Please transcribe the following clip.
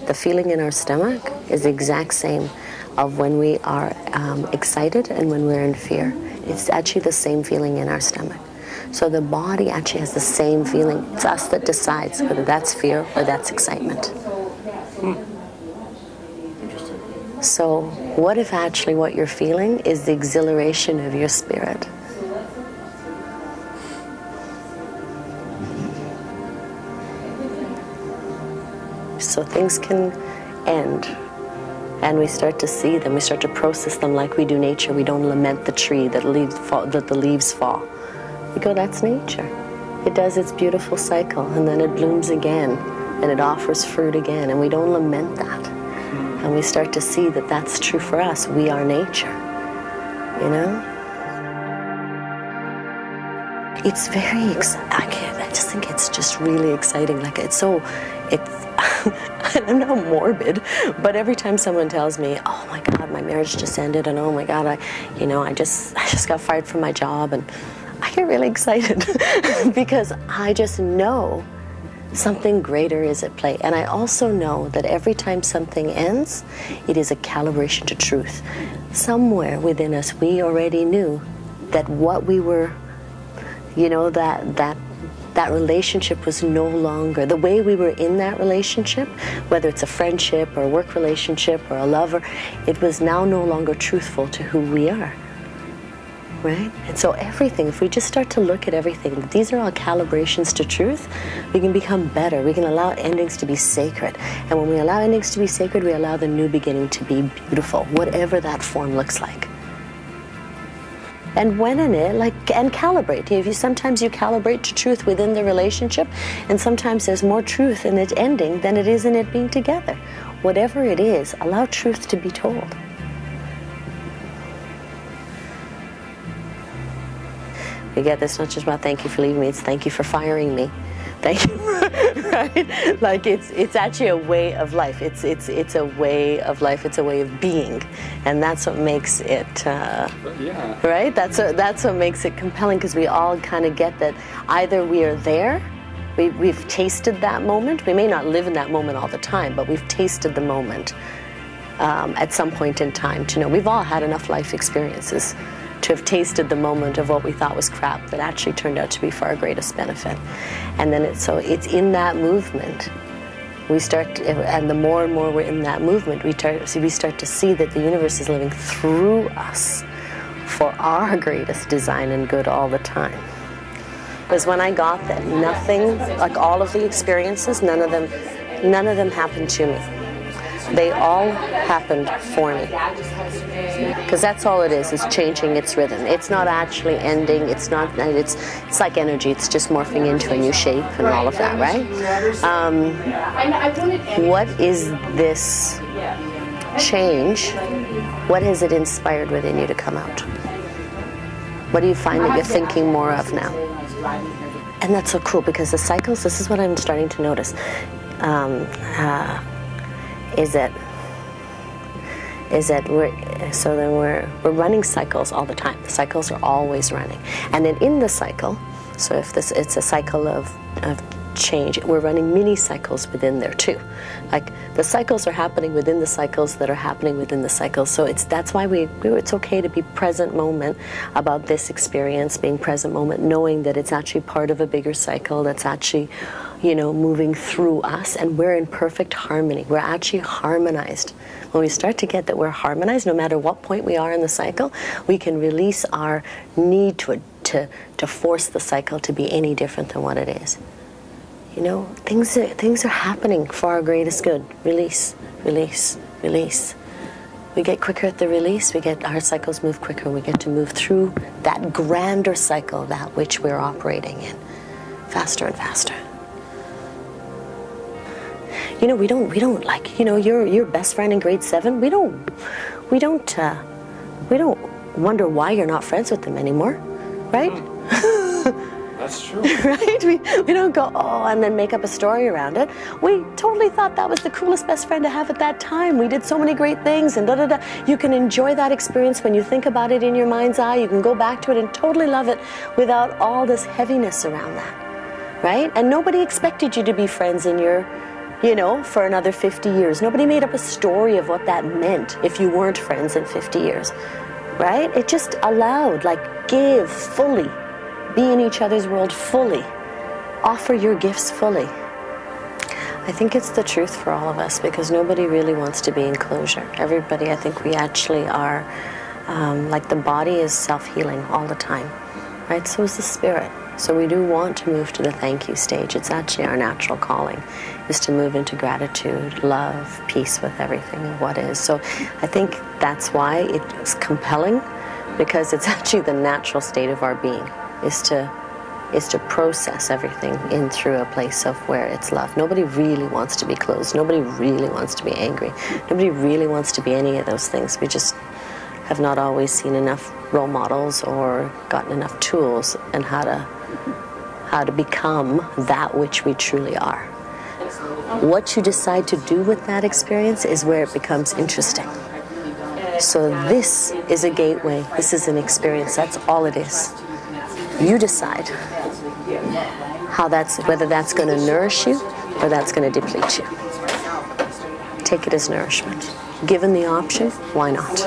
The feeling in our stomach is the exact same of when we are excited and when we're in fear. It's actually the same feeling in our stomach. So the body actually has the same feeling. It's us that decides whether that's fear or that's excitement. Interesting. So what if actually what you're feeling is the exhilaration of your spirit? So things can end, and we start to see them, we start to process them like we do nature. We don't lament the tree that the leaves fall. We go, that's nature. It does its beautiful cycle, and then it blooms again, and it offers fruit again, and we don't lament that. And we start to see that that's true for us. We are nature, you know? It's very exciting. I just think it's just really exciting. Like, it's I'm not morbid, but every time someone tells me, oh my God, my marriage just ended, and oh my God, I just got fired from my job, and I get really excited because I just know something greater is at play. And I also know that every time something ends, it is a calibration to truth. Somewhere within us, we already knew that what we were, you know, that relationship was no longer, the way we were in that relationship, whether it's a friendship or a work relationship or a lover, it was now no longer truthful to who we are, right? And so everything, if we just start to look at everything, these are all calibrations to truth, we can become better. We can allow endings to be sacred. And when we allow endings to be sacred, we allow the new beginning to be beautiful, whatever that form looks like. And when in it, and calibrate. Sometimes you calibrate to truth within the relationship, and sometimes there's more truth in it ending than it is in it being together. Whatever it is, allow truth to be told. We get this not just about thank you for leaving me, it's thank you for firing me. Thank you, right? Like it's actually a way of life. It's a way of life. It's a way of being, and that's what makes it. Yeah. Right. That's what makes it compelling, because we all kind of get that either we are there, we've tasted that moment. We may not live in that moment all the time, but we've tasted the moment at some point in time to know. We've all had enough life experiences to have tasted the moment of what we thought was crap that actually turned out to be for our greatest benefit. And then it's in that movement we start, and the more and more we're in that movement, we start to see that the universe is living through us for our greatest design and good all the time. Because when I got that, nothing, like all of the experiences, none of them happened to me. They all happened for me. Because that's all it is changing its rhythm. It's not actually ending, it's like energy, it's just morphing into a new shape and all of that, right? What is this change? What has it inspired within you to come out? What do you find that you're thinking more of now? And that's so cool, because the cycles, this is what I'm starting to notice. Is that we're running cycles all the time. The cycles are always running, and then in the cycle, so if it's a cycle of change, we're running mini cycles within there too. Like the cycles are happening within the cycles that are happening within the cycles. So that's why it's okay to be present moment about this experience, being present moment, knowing that it's actually part of a bigger cycle that's actually, you know, moving through us, and we're in perfect harmony. We're actually harmonized. When we start to get that we're harmonized, no matter what point we are in the cycle, we can release our need to force the cycle to be any different than what it is. You know, things are happening for our greatest good. Release, release, release. We get quicker at the release, our cycles move quicker, we get to move through that grander cycle, that which we're operating in, faster and faster. You know, we don't like, you know, your best friend in grade 7, we don't wonder why you're not friends with them anymore, right? That's true. Right? We don't go, oh, and then make up a story around it. We totally thought that was the coolest best friend to have at that time. We did so many great things, and da-da-da. You can enjoy that experience when you think about it in your mind's eye. You can go back to it and totally love it without all this heaviness around that, right? And nobody expected you to be friends in your you know, for another 50 years. Nobody made up a story of what that meant if you weren't friends in 50 years, right? It just allowed, like, give fully, be in each other's world fully, offer your gifts fully. I think it's the truth for all of us, because nobody really wants to be in closure. Everybody, I think we actually are, like, the body is self-healing all the time, right? So is the spirit. So we do want to move to the thank you stage. It's actually our natural calling, is to move into gratitude, love, peace with everything and what is. So I think that's why it's compelling, because it's actually the natural state of our being, is to process everything in through a place of where it's love. Nobody really wants to be closed. Nobody really wants to be angry. Nobody really wants to be any of those things. We just have not always seen enough role models or gotten enough tools in how to become that which we truly are. What you decide to do with that experience is where it becomes interesting. So this is a gateway. This is an experience. That's all it is. You decide whether that's going to nourish you or that's going to deplete you. Take it as nourishment. Given the option, why not?